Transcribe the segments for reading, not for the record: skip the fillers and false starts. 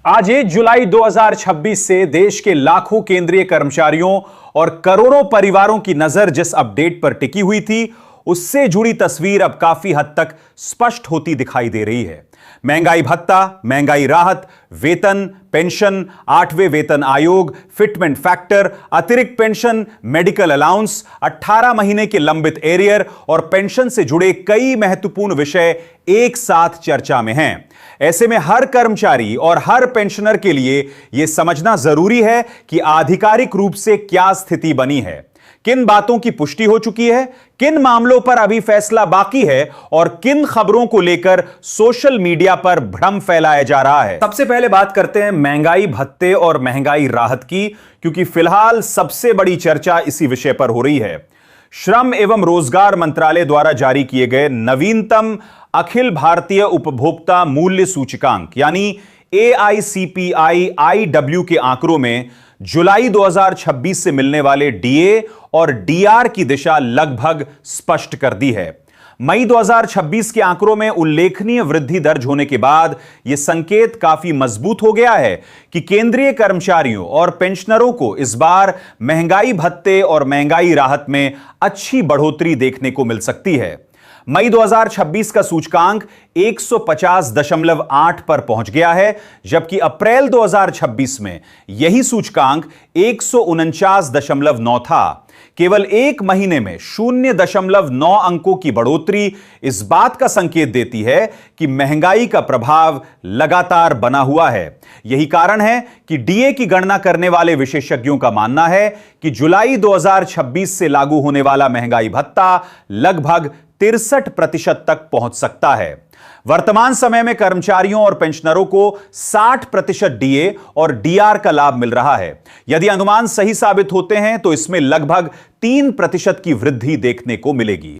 आज 1 जुलाई 2026 से देश के लाखों केंद्रीय कर्मचारियों और करोड़ों परिवारों की नजर जिस अपडेट पर टिकी हुई थी, उससे जुड़ी तस्वीर अब काफी हद तक स्पष्ट होती दिखाई दे रही है। महंगाई भत्ता, महंगाई राहत, वेतन, पेंशन, 8वें वेतन आयोग, फिटमेंट फैक्टर, अतिरिक्त पेंशन, मेडिकल अलाउंस, 18 महीने के लंबित एरियर और पेंशन से जुड़े कई महत्वपूर्ण विषय एक साथ चर्चा में हैं। ऐसे में हर कर्मचारी और हर पेंशनर के लिए यह समझना जरूरी है कि आधिकारिक रूप से क्या स्थिति बनी है, किन बातों की पुष्टि हो चुकी है, किन मामलों पर अभी फैसला बाकी है और किन खबरों को लेकर सोशल मीडिया पर भ्रम फैलाया जा रहा है। सबसे पहले बात करते हैं महंगाई भत्ते और महंगाई राहत की, क्योंकि फिलहाल सबसे बड़ी चर्चा इसी विषय पर हो रही है। श्रम एवं रोजगार मंत्रालय द्वारा जारी किए गए नवीनतम अखिल भारतीय उपभोक्ता मूल्य सूचकांक यानी AICPI-IW के आंकड़ों में जुलाई 2026 से मिलने वाले डीए और डीआर की दिशा लगभग स्पष्ट कर दी है। मई 2026 के आंकड़ों में उल्लेखनीय वृद्धि दर्ज होने के बाद यह संकेत काफी मजबूत हो गया है कि केंद्रीय कर्मचारियों और पेंशनरों को इस बार महंगाई भत्ते और महंगाई राहत में अच्छी बढ़ोतरी देखने को मिल सकती है। मई 2026 का सूचकांक 150.8 पर पहुंच गया है, जबकि अप्रैल 2026 में यही सूचकांक 149.9 था। केवल एक महीने में 0.9 अंकों की बढ़ोतरी इस बात का संकेत देती है कि महंगाई का प्रभाव लगातार बना हुआ है। यही कारण है कि डीए की गणना करने वाले विशेषज्ञों का मानना है कि जुलाई 2026 से लागू होने वाला महंगाई भत्ता लगभग 63% तक पहुंच सकता है। वर्तमान समय में कर्मचारियों और पेंशनरों को 60% डीए और डीआर का लाभ मिल रहा है। यदि अनुमान सही साबित होते हैं तो इसमें लगभग 3% की वृद्धि देखने को मिलेगी।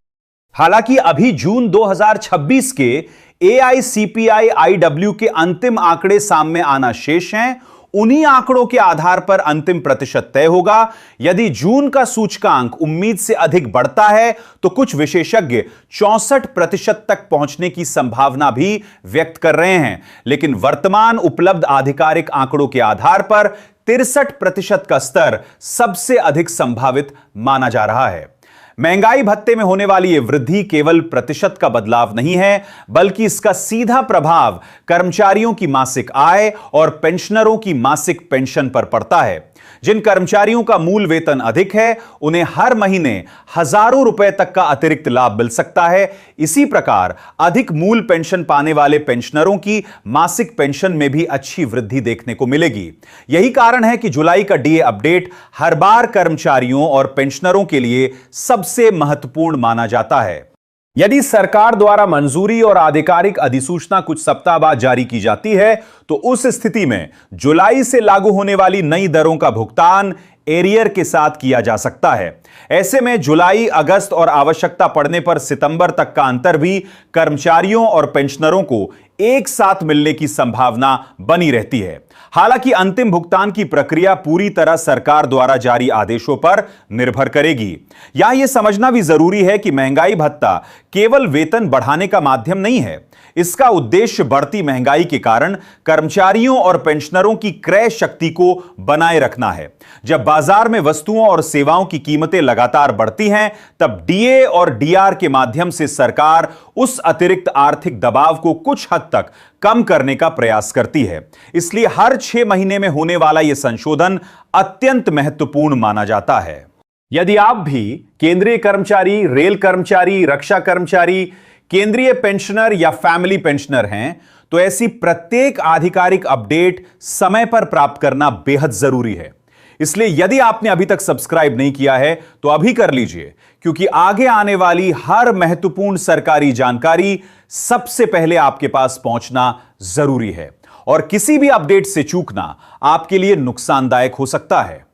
हालांकि अभी जून 2026 के AICPI-IW के अंतिम आंकड़े सामने आना शेष हैं। उन्हीं आंकड़ों के आधार पर अंतिम प्रतिशत तय होगा। यदि जून का सूचकांक उम्मीद से अधिक बढ़ता है तो कुछ विशेषज्ञ 64% तक पहुंचने की संभावना भी व्यक्त कर रहे हैं, लेकिन वर्तमान उपलब्ध आधिकारिक आंकड़ों के आधार पर 63% का स्तर सबसे अधिक संभावित माना जा रहा है। महंगाई भत्ते में होने वाली यह वृद्धि केवल प्रतिशत का बदलाव नहीं है, बल्कि इसका सीधा प्रभाव कर्मचारियों की मासिक आय और पेंशनरों की मासिक पेंशन पर पड़ता है। जिन कर्मचारियों का मूल वेतन अधिक है, उन्हें हर महीने हजारों रुपए तक का अतिरिक्त लाभ मिल सकता है। इसी प्रकार अधिक मूल पेंशन पाने वाले पेंशनरों की मासिक पेंशन में भी अच्छी वृद्धि देखने को मिलेगी। यही कारण है कि जुलाई का डीए अपडेट हर बार कर्मचारियों और पेंशनरों के लिए सबसे महत्वपूर्ण माना जाता है। यदि सरकार द्वारा मंजूरी और आधिकारिक अधिसूचना कुछ सप्ताह बाद जारी की जाती है तो उस स्थिति में जुलाई से लागू होने वाली नई दरों का भुगतान एरियर के साथ किया जा सकता है। ऐसे में जुलाई, अगस्त और आवश्यकता पड़ने पर सितंबर तक का अंतर भी कर्मचारियों और पेंशनरों को एक साथ मिलने की संभावना बनी रहती है। हालांकि अंतिम भुगतान की प्रक्रिया पूरी तरह सरकार द्वारा जारी आदेशों पर निर्भर करेगी। यहां यह समझना भी जरूरी है कि महंगाई भत्ता केवल वेतन बढ़ाने का माध्यम नहीं है। इसका उद्देश्य बढ़ती महंगाई के कारण कर्मचारियों और पेंशनरों की क्रय शक्ति को बनाए रखना है। जब बाजार में वस्तुओं और सेवाओं की कीमतें लगातार बढ़ती हैं, तब डीए और डीआर के माध्यम से सरकार उस अतिरिक्त आर्थिक दबाव को कुछ हद तक कम करने का प्रयास करती है। इसलिए हर 6 महीने में होने वाला यह संशोधन अत्यंत महत्वपूर्ण माना जाता है। यदि आप भी केंद्रीय कर्मचारी, रेल कर्मचारी, रक्षा कर्मचारी, केंद्रीय पेंशनर या फैमिली पेंशनर हैं, तो ऐसी प्रत्येक आधिकारिक अपडेट समय पर प्राप्त करना बेहद जरूरी है। इसलिए यदि आपने अभी तक सब्सक्राइब नहीं किया है तो अभी कर लीजिए, क्योंकि आगे आने वाली हर महत्वपूर्ण सरकारी जानकारी सबसे पहले आपके पास पहुंचना जरूरी है और किसी भी अपडेट से चूकना आपके लिए नुकसानदायक हो सकता है।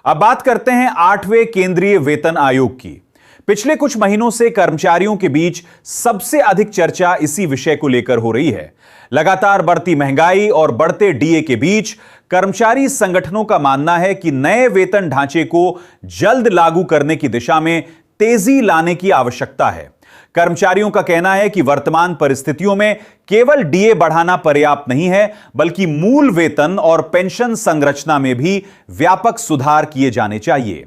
अब बात करते हैं 8वें केंद्रीय वेतन आयोग की। पिछले कुछ महीनों से कर्मचारियों के बीच सबसे अधिक चर्चा इसी विषय को लेकर हो रही है। लगातार बढ़ती महंगाई और बढ़ते डीए के बीच कर्मचारी संगठनों का मानना है कि नए वेतन ढांचे को जल्द लागू करने की दिशा में तेजी लाने की आवश्यकता है। कर्मचारियों का कहना है कि वर्तमान परिस्थितियों में केवल डीए बढ़ाना पर्याप्त नहीं है, बल्कि मूल वेतन और पेंशन संरचना में भी व्यापक सुधार किए जाने चाहिए।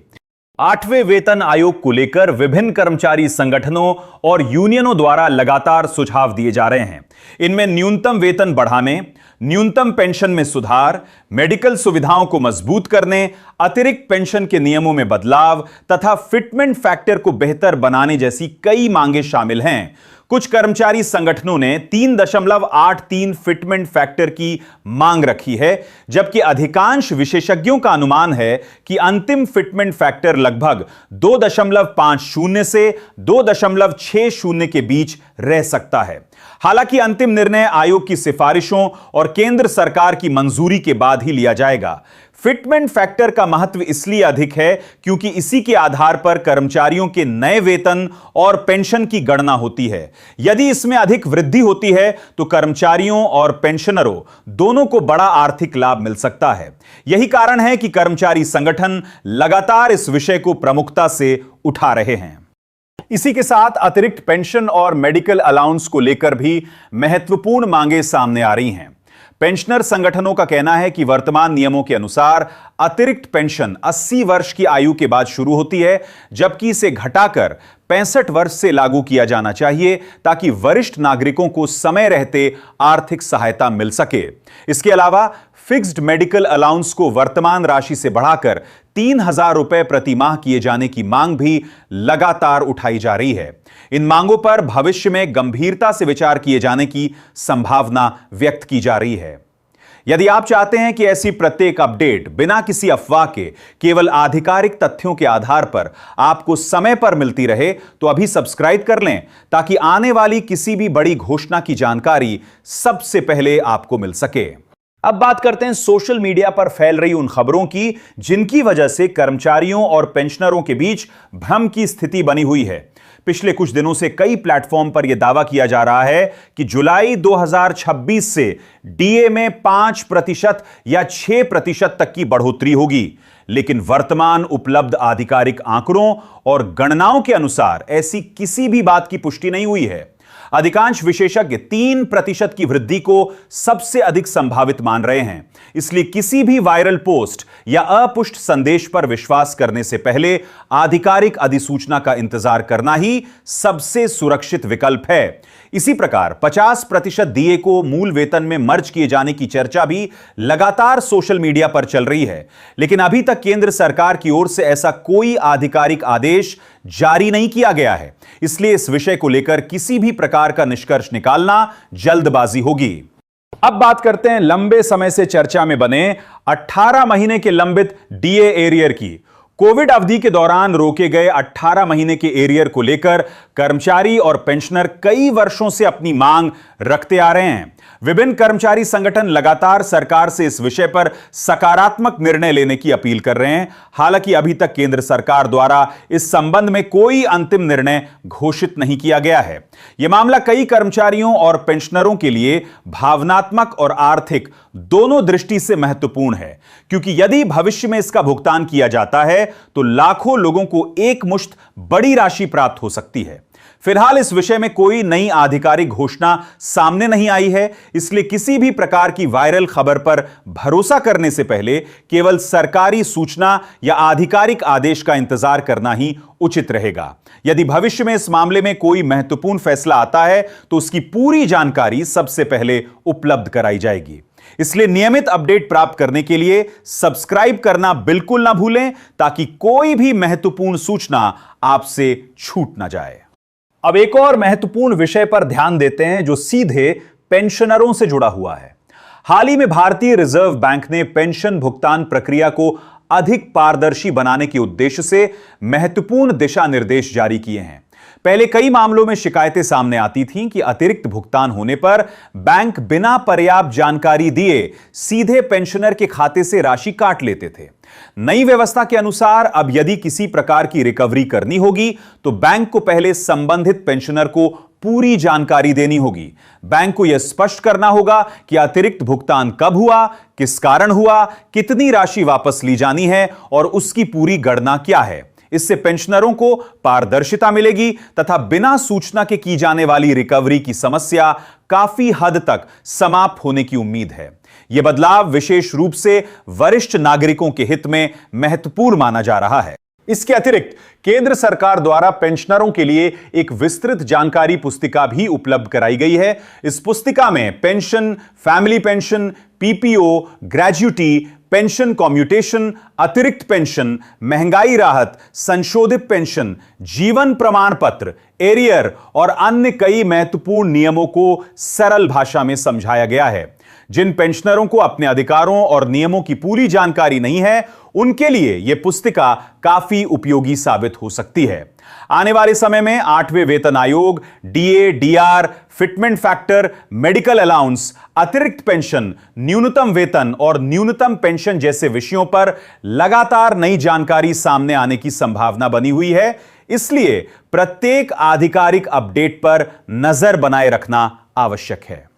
8वें वेतन आयोग को लेकर विभिन्न कर्मचारी संगठनों और यूनियनों द्वारा लगातार सुझाव दिए जा रहे हैं। इनमें न्यूनतम वेतन बढ़ाने, न्यूनतम पेंशन में सुधार, मेडिकल सुविधाओं को मजबूत करने, अतिरिक्त पेंशन के नियमों में बदलाव तथा फिटमेंट फैक्टर को बेहतर बनाने जैसी कई मांगे शामिल हैं। कुछ कर्मचारी संगठनों ने 3.83 फिटमेंट फैक्टर की मांग रखी है, जबकि अधिकांश विशेषज्ञों का अनुमान है कि अंतिम फिटमेंट फैक्टर लगभग 2.50 से 2.60 के बीच रह सकता है। हालांकि अंतिम निर्णय आयोग की सिफारिशों और केंद्र सरकार की मंजूरी के बाद ही लिया जाएगा। फिटमेंट फैक्टर का महत्व इसलिए अधिक है क्योंकि इसी के आधार पर कर्मचारियों के नए वेतन और पेंशन की गणना होती है। यदि इसमें अधिक वृद्धि होती है तो कर्मचारियों और पेंशनरों दोनों को बड़ा आर्थिक लाभ मिल सकता है। यही कारण है कि कर्मचारी संगठन लगातार इस विषय को प्रमुखता से उठा रहे हैं। इसी के साथ अतिरिक्त पेंशन और मेडिकल अलाउंस को लेकर भी महत्वपूर्ण मांगे सामने आ रही हैं। पेंशनर संगठनों का कहना है कि वर्तमान नियमों के अनुसार अतिरिक्त पेंशन 80 वर्ष की आयु के बाद शुरू होती है, जबकि इसे घटाकर 65 वर्ष से लागू किया जाना चाहिए ताकि वरिष्ठ नागरिकों को समय रहते आर्थिक सहायता मिल सके। इसके अलावा फिक्स्ड मेडिकल अलाउंस को वर्तमान राशि से बढ़ाकर 3,000 रुपए प्रति माह किए जाने की मांग भी लगातार उठाई जा रही है। इन मांगों पर भविष्य में गंभीरता से विचार किए जाने की संभावना व्यक्त की जा रही है। यदि आप चाहते हैं कि ऐसी प्रत्येक अपडेट बिना किसी अफवाह के केवल आधिकारिक तथ्यों के आधार पर आपको समय पर मिलती रहे, तो अभी सब्सक्राइब कर लें ताकि आने वाली किसी भी बड़ी घोषणा की जानकारी सबसे पहले आपको मिल सके। अब बात करते हैं सोशल मीडिया पर फैल रही उन खबरों की जिनकी वजह से कर्मचारियों और पेंशनरों के बीच भ्रम की स्थिति बनी हुई है। पिछले कुछ दिनों से कई प्लेटफॉर्म पर यह दावा किया जा रहा है कि जुलाई 2026 से डीए में 5% या 6% तक की बढ़ोतरी होगी, लेकिन वर्तमान उपलब्ध आधिकारिक आंकड़ों और गणनाओं के अनुसार ऐसी किसी भी बात की पुष्टि नहीं हुई है। अधिकांश विशेषज्ञ 3% की वृद्धि को सबसे अधिक संभावित मान रहे हैं। इसलिए किसी भी वायरल पोस्ट या अपुष्ट संदेश पर विश्वास करने से पहले आधिकारिक अधिसूचना का इंतजार करना ही सबसे सुरक्षित विकल्प है। इसी प्रकार 50% डीए को मूल वेतन में मर्ज किए जाने की चर्चा भी लगातार सोशल मीडिया पर चल रही है, लेकिन अभी तक केंद्र सरकार की ओर से ऐसा कोई आधिकारिक आदेश जारी नहीं किया गया है। इसलिए इस विषय को लेकर किसी भी प्रकार का निष्कर्ष निकालना जल्दबाजी होगी। अब बात करते हैं लंबे समय से चर्चा में बने 18 महीने के लंबित डीए एरियर की। कोविड अवधि के दौरान रोके गए 18 महीने के एरियर को लेकर कर्मचारी और पेंशनर कई वर्षों से अपनी मांग रखते आ रहे हैं। विभिन्न कर्मचारी संगठन लगातार सरकार से इस विषय पर सकारात्मक निर्णय लेने की अपील कर रहे हैं। हालांकि अभी तक केंद्र सरकार द्वारा इस संबंध में कोई अंतिम निर्णय घोषित नहीं किया गया है। यह मामला कई कर्मचारियों और पेंशनरों के लिए भावनात्मक और आर्थिक दोनों दृष्टि से महत्वपूर्ण है, क्योंकि यदि भविष्य में इसका भुगतान किया जाता है तो लाखों लोगों को एक मुश्त बड़ी राशि प्राप्त हो सकती है। फिलहाल इस विषय में कोई नई आधिकारिक घोषणा सामने नहीं आई है, इसलिए किसी भी प्रकार की वायरल खबर पर भरोसा करने से पहले केवल सरकारी सूचना या आधिकारिक आदेश का इंतजार करना ही उचित रहेगा। यदि भविष्य में इस मामले में कोई महत्वपूर्ण फैसला आता है तो उसकी पूरी जानकारी सबसे पहले उपलब्ध कराई जाएगी। इसलिए नियमित अपडेट प्राप्त करने के लिए सब्सक्राइब करना बिल्कुल ना भूलें, ताकि कोई भी महत्वपूर्ण सूचना आपसे छूट ना जाए। अब एक और महत्वपूर्ण विषय पर ध्यान देते हैं जो सीधे पेंशनरों से जुड़ा हुआ है। हाल ही में भारतीय रिजर्व बैंक ने पेंशन भुगतान प्रक्रिया को अधिक पारदर्शी बनाने के उद्देश्य से महत्वपूर्ण दिशा निर्देश जारी किए हैं। पहले कई मामलों में शिकायतें सामने आती थीं कि अतिरिक्त भुगतान होने पर बैंक बिना पर्याप्त जानकारी दिए सीधे पेंशनर के खाते से राशि काट लेते थे। नई व्यवस्था के अनुसार अब यदि किसी प्रकार की रिकवरी करनी होगी तो बैंक को पहले संबंधित पेंशनर को पूरी जानकारी देनी होगी। बैंक को यह स्पष्ट करना होगा कि अतिरिक्त भुगतान कब हुआ, किस कारण हुआ, कितनी राशि वापस ली जानी है और उसकी पूरी गणना क्या है। इससे पेंशनरों को पारदर्शिता मिलेगी तथा बिना सूचना के की जाने वाली रिकवरी की समस्या काफी हद तक समाप्त होने की उम्मीद है। यह बदलाव विशेष रूप से वरिष्ठ नागरिकों के हित में महत्वपूर्ण माना जा रहा है। इसके अतिरिक्त केंद्र सरकार द्वारा पेंशनरों के लिए एक विस्तृत जानकारी पुस्तिका भी उपलब्ध कराई गई है। इस पुस्तिका में pension, family pension, PPO, gratuity, pension commutation, अतिरिक्त पेंशन, महंगाई राहत, संशोधित पेंशन, जीवन प्रमाण पत्र, एरियर और अन्य कई महत्वपूर्ण नियमों को सरल भाषा में समझाया गया है। जिन पेंशनरों को अपने अधिकारों और नियमों की पूरी जानकारी नहीं है, उनके लिए यह पुस्तिका काफी उपयोगी साबित हो सकती है। आने वाले समय में 8वें वेतन आयोग, DA, DR, fitment factor, medical allowance, अतिरिक्त पेंशन, न्यूनतम वेतन और न्यूनतम पेंशन जैसे विषयों पर लगातार नई जानकारी सामने आने की संभावना बनी हुई है। इसलिए प्रत्येक आधिकारिक अपडेट पर नजर बनाए रखना आवश्यक है।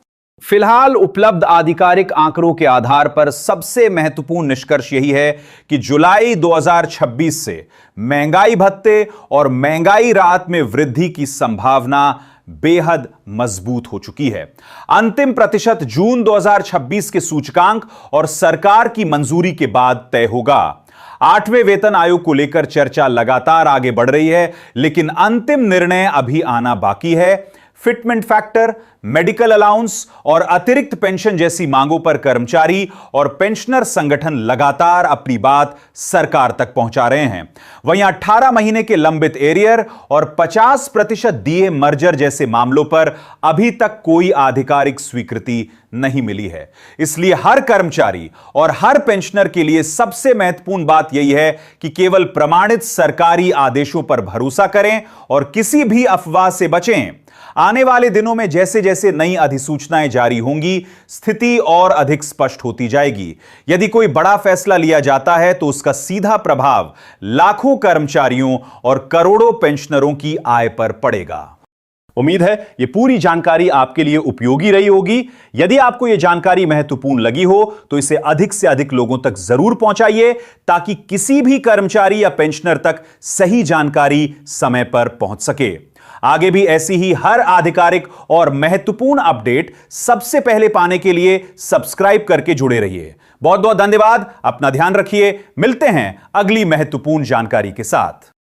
फिलहाल उपलब्ध आधिकारिक आंकड़ों के आधार पर सबसे महत्वपूर्ण निष्कर्ष यही है कि जुलाई 2026 से महंगाई भत्ते और महंगाई राहत में वृद्धि की संभावना बेहद मजबूत हो चुकी है। अंतिम प्रतिशत जून 2026 के सूचकांक और सरकार की मंजूरी के बाद तय होगा। 8वें वेतन आयोग को लेकर चर्चा लगातार आगे बढ़ रही है, लेकिन अंतिम निर्णय अभी आना बाकी है। फिटमेंट फैक्टर, मेडिकल अलाउंस और अतिरिक्त पेंशन जैसी मांगों पर कर्मचारी और पेंशनर संगठन लगातार अपनी बात सरकार तक पहुंचा रहे हैं। वहीं 18 महीने के लंबित एरियर और 50% डीए मर्जर जैसे मामलों पर अभी तक कोई आधिकारिक स्वीकृति नहीं मिली है। इसलिए हर कर्मचारी और हर पेंशनर के लिए सबसे महत्वपूर्ण बात यही है कि केवल प्रमाणित सरकारी आदेशों पर भरोसा करें और किसी भी अफवाह से बचें। आने वाले दिनों में जैसे जैसे नई अधिसूचनाएं जारी होंगी, स्थिति और अधिक स्पष्ट होती जाएगी। यदि कोई बड़ा फैसला लिया जाता है तो उसका सीधा प्रभाव लाखों कर्मचारियों और करोड़ों पेंशनरों की आय पर पड़ेगा। उम्मीद है यह पूरी जानकारी आपके लिए उपयोगी रही होगी। यदि आपको यह जानकारी महत्वपूर्ण लगी हो तो इसे अधिक से अधिक लोगों तक जरूर पहुंचाइए, ताकि किसी भी कर्मचारी या पेंशनर तक सही जानकारी समय पर पहुंच सके। आगे भी ऐसी ही हर आधिकारिक और महत्वपूर्ण अपडेट सबसे पहले पाने के लिए सब्सक्राइब करके जुड़े रहिए। बहुत बहुत धन्यवाद। अपना ध्यान रखिए। मिलते हैं अगली महत्वपूर्ण जानकारी के साथ।